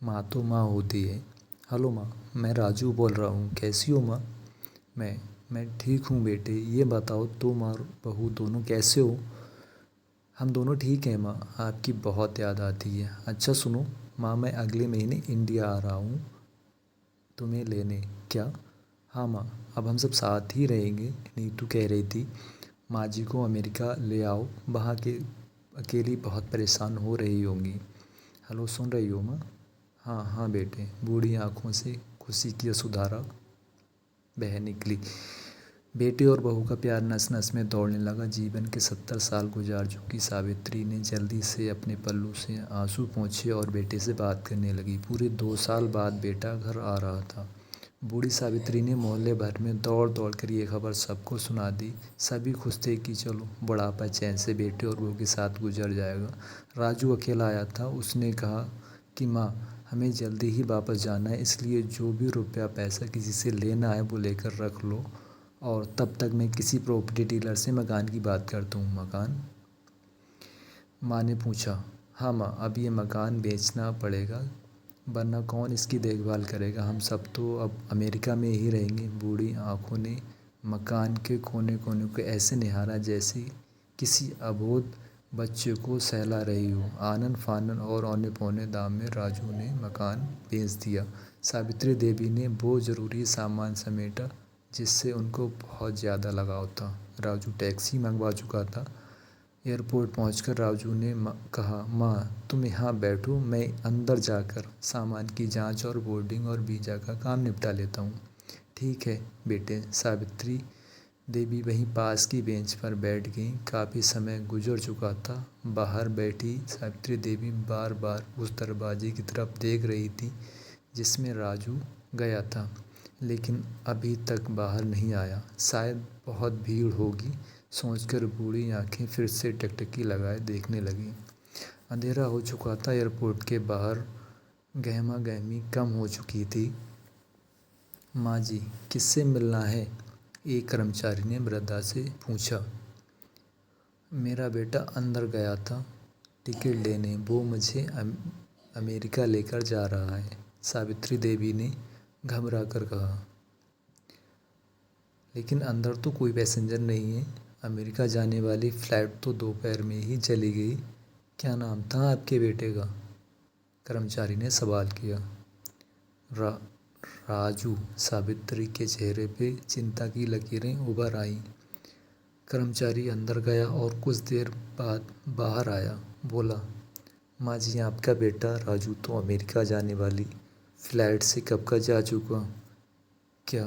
माँ तो माँ होती है। हेलो माँ, मैं राजू बोल रहा हूँ। कैसी हो माँ? मैं ठीक हूँ बेटे। ये बताओ तुम और बहू दोनों कैसे हो? हम दोनों ठीक हैं माँ। आपकी बहुत याद आती है। अच्छा सुनो माँ, मैं अगले महीने इंडिया आ रहा हूँ तुम्हें लेने। क्या? हाँ माँ, अब हम सब साथ ही रहेंगे। नीतू कह रही थी माँ जी को अमेरिका ले आओ, वहाँ के अकेली बहुत परेशान हो रही होंगी। हेलो, सुन रही हो माँ? हाँ हाँ बेटे। बूढ़ी आंखों से खुशी की सुधारा बह निकली। बेटे और बहू का प्यार नस नस में दौड़ने लगा। जीवन के 70 साल गुजार चुकी सावित्री ने जल्दी से अपने पल्लू से आंसू पोंछे और बेटे से बात करने लगी। पूरे 2 साल बाद बेटा घर आ रहा था। बूढ़ी सावित्री ने मोहल्ले भर में दौड़ दौड़ कर ये खबर सबको सुना दी। सभी खुश थे कि चलो बुढ़ापा चैन से बेटे और बहू के साथ गुजर जाएगा। राजू अकेला आया था। उसने कहा कि माँ, हमें जल्दी ही वापस जाना है, इसलिए जो भी रुपया पैसा किसी से लेना है वो लेकर रख लो, और तब तक मैं किसी प्रॉपर्टी डीलर से मकान की बात करता हूँ। मकान? माँ ने पूछा। हाँ माँ, अब ये मकान बेचना पड़ेगा, वरना कौन इसकी देखभाल करेगा? हम सब तो अब अमेरिका में ही रहेंगे। बूढ़ी आंखों ने मकान के कोने कोने को ऐसे निहारा जैसे किसी अबोध बच्चे को सहला रही हो। आनन फानन और औने पौने दाम में राजू ने मकान बेच दिया। सावित्री देवी ने वो ज़रूरी सामान समेटा जिससे उनको बहुत ज़्यादा लगाव था। राजू टैक्सी मंगवा चुका था। एयरपोर्ट पहुंचकर राजू ने कहा, माँ तुम यहाँ बैठो, मैं अंदर जाकर सामान की जांच और बोर्डिंग और वीज़ा का काम निपटा लेता हूँ। ठीक है बेटे। सावित्री देवी वहीं पास की बेंच पर बैठ गईं। काफ़ी समय गुजर चुका था। बाहर बैठी सावित्री देवी बार बार उस दरवाजे की तरफ देख रही थी जिसमें राजू गया था, लेकिन अभी तक बाहर नहीं आया। शायद बहुत भीड़ होगी सोचकर बूढ़ी आंखें फिर से टकटकी लगाए देखने लगी। अंधेरा हो चुका था। एयरपोर्ट के बाहर गहमा गहमी कम हो चुकी थी। माँ जी, किससे मिलना है? एक कर्मचारी ने वृद्धा से पूछा। मेरा बेटा अंदर गया था टिकट लेने, वो मुझे अमेरिका लेकर जा रहा है, सावित्री देवी ने घबरा कर कहा। लेकिन अंदर तो कोई पैसेंजर नहीं है। अमेरिका जाने वाली फ़्लाइट तो दोपहर में ही चली गई। क्या नाम था आपके बेटे का? कर्मचारी ने सवाल किया। रा, राजू। सावित्री के चेहरे पे चिंता की लकीरें उभर आईं। कर्मचारी अंदर गया और कुछ देर बाद बाहर आया। बोला, माँ जी, आपका बेटा राजू तो अमेरिका जाने वाली फ़्लाइट से कब का जा चुका। क्या?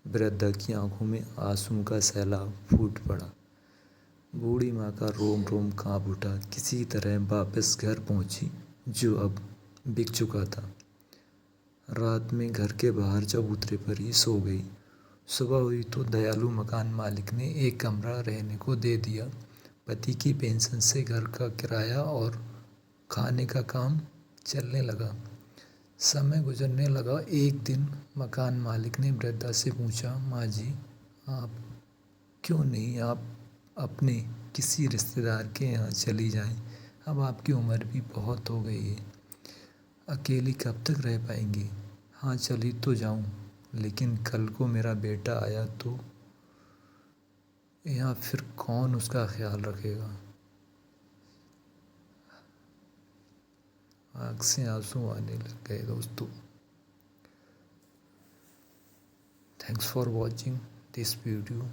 वृद्धा की आंखों में आंसू का सैलाब फूट पड़ा। बूढ़ी माँ का रोम रोम कांप उठा। किसी तरह वापस घर पहुंची जो अब बिक चुका था। रात में घर के बाहर चबूतरे पर ही सो गई। सुबह हुई तो दयालु मकान मालिक ने एक कमरा रहने को दे दिया। पति की पेंशन से घर का किराया और खाने का काम चलने लगा। समय गुजरने लगा। एक दिन मकान मालिक ने वृद्धा से पूछा, माँ जी, आप क्यों नहीं आप अपने किसी रिश्तेदार के यहाँ चली जाएं? अब आपकी उम्र भी बहुत हो गई है, अकेली कब तक रह पाएंगी? हाँ, चली तो जाऊं, लेकिन कल को मेरा बेटा आया तो यहाँ फिर कौन उसका ख्याल रखेगा? आँख से आंसू आने लग गए दोस्तों। Thanks for watching this video.